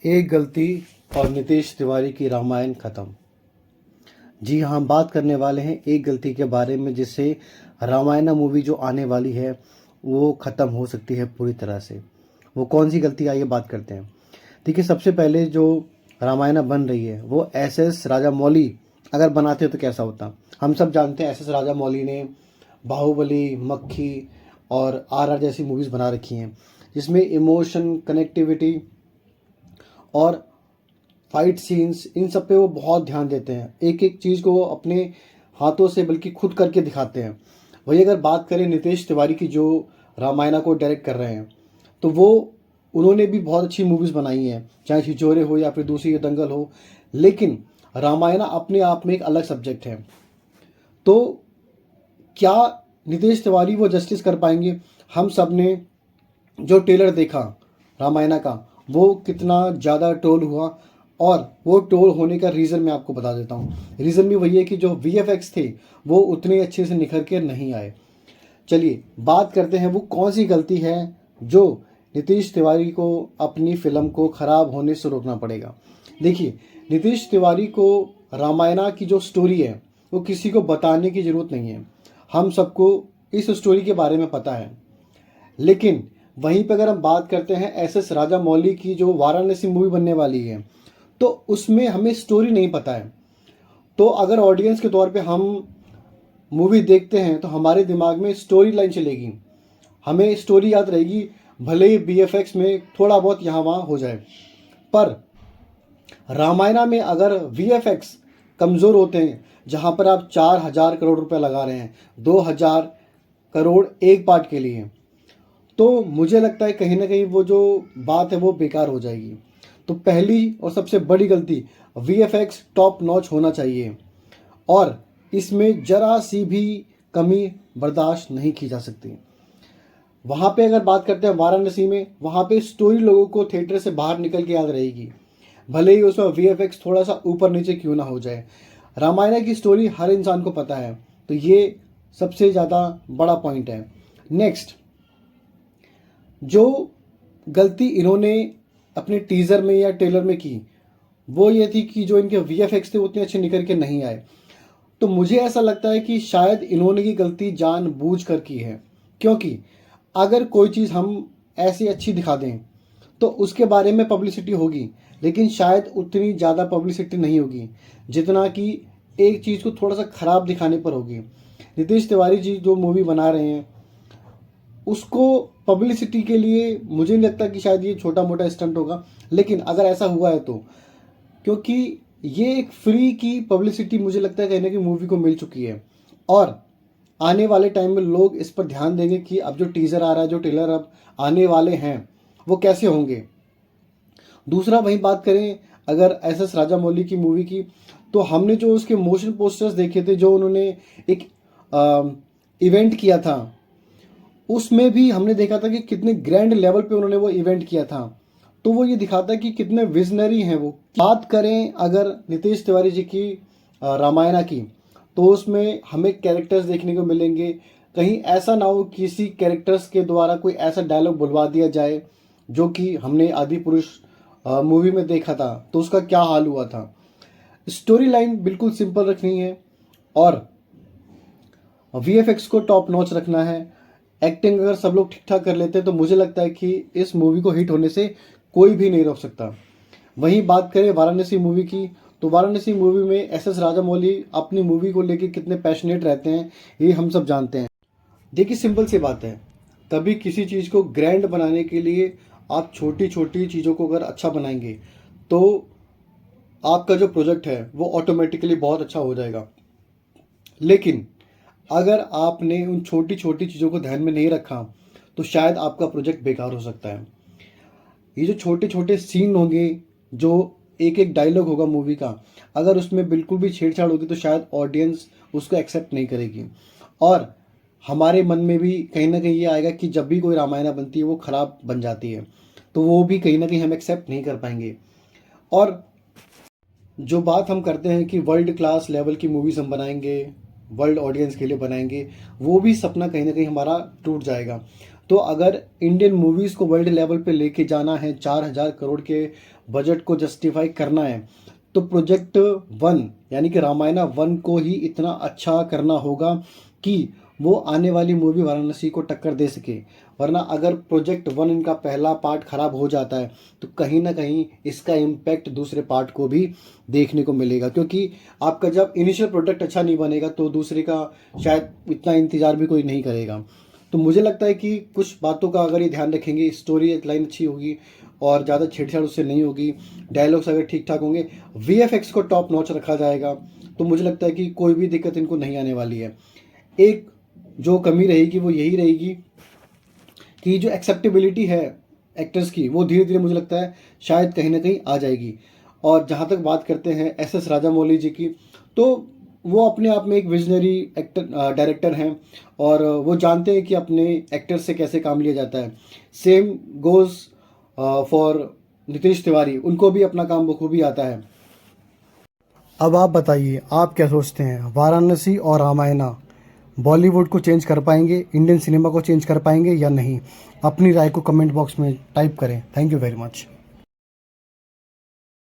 एक गलती और नितेश तिवारी की रामायण खत्म। जी हाँ, हम बात करने वाले हैं एक गलती के बारे में जिससे रामायण मूवी जो आने वाली है वो ख़त्म हो सकती है पूरी तरह से। वो कौन सी गलती, आइए बात करते हैं। देखिए, सबसे पहले जो रामायण बन रही है वो एस राजामौली अगर बनाते तो कैसा होता। हम सब जानते हैं एस राजामौली ने बाहुबली, मक्खी और आर जैसी मूवीज़ बना रखी हैं जिसमें इमोशन, कनेक्टिविटी और फाइट सीन्स, इन सब पे वो बहुत ध्यान देते हैं। एक एक चीज़ को वो अपने हाथों से बल्कि खुद करके दिखाते हैं। वही अगर बात करें नितेश तिवारी की जो रामायणा को डायरेक्ट कर रहे हैं, तो वो उन्होंने भी बहुत अच्छी मूवीज़ बनाई हैं, चाहे छिछोरे हो या फिर दूसरी ये दंगल हो। लेकिन रामायणा अपने आप में एक अलग सब्जेक्ट है। तो क्या नितेश तिवारी वो जस्टिस कर पाएंगे? हम सब ने जो ट्रेलर देखा रामायणा का, वो कितना ज़्यादा ट्रोल हुआ। और वो ट्रोल होने का रीज़न मैं आपको बता देता हूँ। रीज़न भी वही है कि जो VFX थे वो उतने अच्छे से निखर के नहीं आए। चलिए बात करते हैं वो कौन सी गलती है जो नीतीश तिवारी को अपनी फिल्म को ख़राब होने से रोकना पड़ेगा। देखिए, नीतीश तिवारी को रामायणा की जो स्टोरी है वो किसी को बताने की ज़रूरत नहीं है। हम सबको इस स्टोरी के बारे में पता है। लेकिन वहीं पर अगर हम बात करते हैं SS राजामौली की जो वाराणसी मूवी बनने वाली है, तो उसमें हमें स्टोरी नहीं पता है। तो अगर ऑडियंस के तौर पे हम मूवी देखते हैं तो हमारे दिमाग में स्टोरी लाइन चलेगी, हमें स्टोरी याद रहेगी, भले ही VFX में थोड़ा बहुत यहाँ वहाँ हो जाए। पर रामायणा में अगर VFX कमज़ोर होते हैं, जहाँ पर आप 4,000 करोड़ रुपए लगा रहे हैं, 2,000 करोड़ एक पार्ट के लिए, तो मुझे लगता है कहीं ना कहीं वो जो बात है वो बेकार हो जाएगी। तो पहली और सबसे बड़ी गलती, VFX टॉप नॉच होना चाहिए और इसमें जरा सी भी कमी बर्दाश्त नहीं की जा सकती। वहाँ पे अगर बात करते हैं वाराणसी में, वहाँ पे स्टोरी लोगों को थिएटर से बाहर निकल के याद रहेगी, भले ही उसमें VFX थोड़ा सा ऊपर नीचे क्यों ना हो जाए। रामायण की स्टोरी हर इंसान को पता है, तो ये सबसे ज़्यादा बड़ा पॉइंट है। नेक्स्ट, जो गलती इन्होंने अपने टीज़र में या ट्रेलर में की वो ये थी कि जो इनके VFX थे उतने अच्छे निकल के नहीं आए। तो मुझे ऐसा लगता है कि शायद इन्होंने की गलती जानबूझ कर की है, क्योंकि अगर कोई चीज़ हम ऐसी अच्छी दिखा दें तो उसके बारे में पब्लिसिटी होगी, लेकिन शायद उतनी ज़्यादा पब्लिसिटी नहीं होगी जितना कि एक चीज़ को थोड़ा सा ख़राब दिखाने पर होगी। नीतीश तिवारी जी जो मूवी बना रहे हैं उसको पब्लिसिटी के लिए मुझे नहीं लगता कि शायद ये छोटा मोटा स्टंट होगा। लेकिन अगर ऐसा हुआ है तो, क्योंकि ये एक फ्री की पब्लिसिटी मुझे लगता है कहीं ना कहीं मूवी को मिल चुकी है, और आने वाले टाइम में लोग इस पर ध्यान देंगे कि अब जो टीज़र आ रहा है, जो ट्रेलर अब आने वाले हैं वो कैसे होंगे। दूसरा, वहीं बात करें अगर SS राजामौली की मूवी की, तो हमने जो उसके मोशन पोस्टर्स देखे थे, जो उन्होंने एक इवेंट किया था, उसमें भी हमने देखा था कि कितने ग्रैंड लेवल पे उन्होंने वो इवेंट किया था। तो वो ये दिखाता है कि कितने विजनरी हैं वो। बात करें अगर नितेश तिवारी जी की रामायणा की, तो उसमें हमें कैरेक्टर्स देखने को मिलेंगे। कहीं ऐसा ना हो किसी कैरेक्टर्स के द्वारा कोई ऐसा डायलॉग बुलवा दिया जाए जो कि हमने आदि पुरुष मूवी में देखा था, तो उसका क्या हाल हुआ था। स्टोरी लाइन बिल्कुल सिंपल रखनी है और VFX को टॉप नॉच रखना है। एक्टिंग अगर सब लोग ठीक ठाक कर लेते हैं तो मुझे लगता है कि इस मूवी को हिट होने से कोई भी नहीं रोक सकता। वहीं बात करें वाराणसी मूवी की, तो वाराणसी मूवी में SS राजामौली अपनी मूवी को लेकर कितने पैशनेट रहते हैं ये हम सब जानते हैं। देखिए, सिंपल सी बात है, कभी किसी चीज़ को ग्रैंड बनाने के लिए आप छोटी छोटी चीज़ों को अगर अच्छा बनाएंगे तो आपका जो प्रोजेक्ट है वो ऑटोमेटिकली बहुत अच्छा हो जाएगा। लेकिन अगर आपने उन छोटी छोटी चीज़ों को ध्यान में नहीं रखा तो शायद आपका प्रोजेक्ट बेकार हो सकता है। ये जो छोटे छोटे सीन होंगे, जो एक एक डायलॉग होगा मूवी का, अगर उसमें बिल्कुल भी छेड़छाड़ होगी तो शायद ऑडियंस उसको एक्सेप्ट नहीं करेगी, और हमारे मन में भी कहीं ना कहीं ये आएगा कि जब भी कोई रामायण बनती है वो ख़राब बन जाती है, तो वो भी कहीं ना कहीं हम एक्सेप्ट नहीं कर पाएंगे। और जो बात हम करते हैं कि वर्ल्ड क्लास लेवल की मूवीज़ हम बनाएंगे, वर्ल्ड ऑडियंस के लिए बनाएंगे, वो भी सपना कहीं ना कहीं हमारा टूट जाएगा। तो अगर इंडियन मूवीज़ को वर्ल्ड लेवल पे लेके जाना है, 4,000 करोड़ के बजट को जस्टिफाई करना है, तो प्रोजेक्ट वन यानी कि रामायणा वन को ही इतना अच्छा करना होगा कि वो आने वाली मूवी वाराणसी को टक्कर दे सके। वरना अगर प्रोजेक्ट वन इनका पहला पार्ट खराब हो जाता है तो कहीं ना कहीं इसका इम्पैक्ट दूसरे पार्ट को भी देखने को मिलेगा, क्योंकि आपका जब इनिशियल प्रोडक्ट अच्छा नहीं बनेगा तो दूसरे का शायद इतना इंतज़ार भी कोई नहीं करेगा। तो मुझे लगता है कि कुछ बातों का अगर ये ध्यान रखेंगे, स्टोरी एक लाइन अच्छी होगी और ज़्यादा छेड़छाड़ उससे नहीं होगी, डायलॉग्स अगर ठीक ठाक होंगे, वीएफएक्स को टॉप नॉच रखा जाएगा, तो मुझे लगता है कि कोई भी दिक्कत इनको नहीं आने वाली है। एक जो कमी रहेगी वो यही रहेगी कि जो एक्सेप्टेबिलिटी है एक्टर्स की, वो धीरे धीरे मुझे लगता है शायद कहीं ना कहीं आ जाएगी। और जहाँ तक बात करते हैं एस राजामौली जी की, तो वो अपने आप में एक विजनरी एक्टर डायरेक्टर हैं और वो जानते हैं कि अपने एक्टर से कैसे काम लिया जाता है। Same goes for Nitesh Tiwari, उनको भी अपना काम बखूबी आता है। अब आप बताइए, आप क्या सोचते हैं, वाराणसी और रामायणा बॉलीवुड को चेंज कर पाएंगे, इंडियन सिनेमा को चेंज कर पाएंगे या नहीं? अपनी राय को कमेंट बॉक्स में टाइप करें। Thank you very much.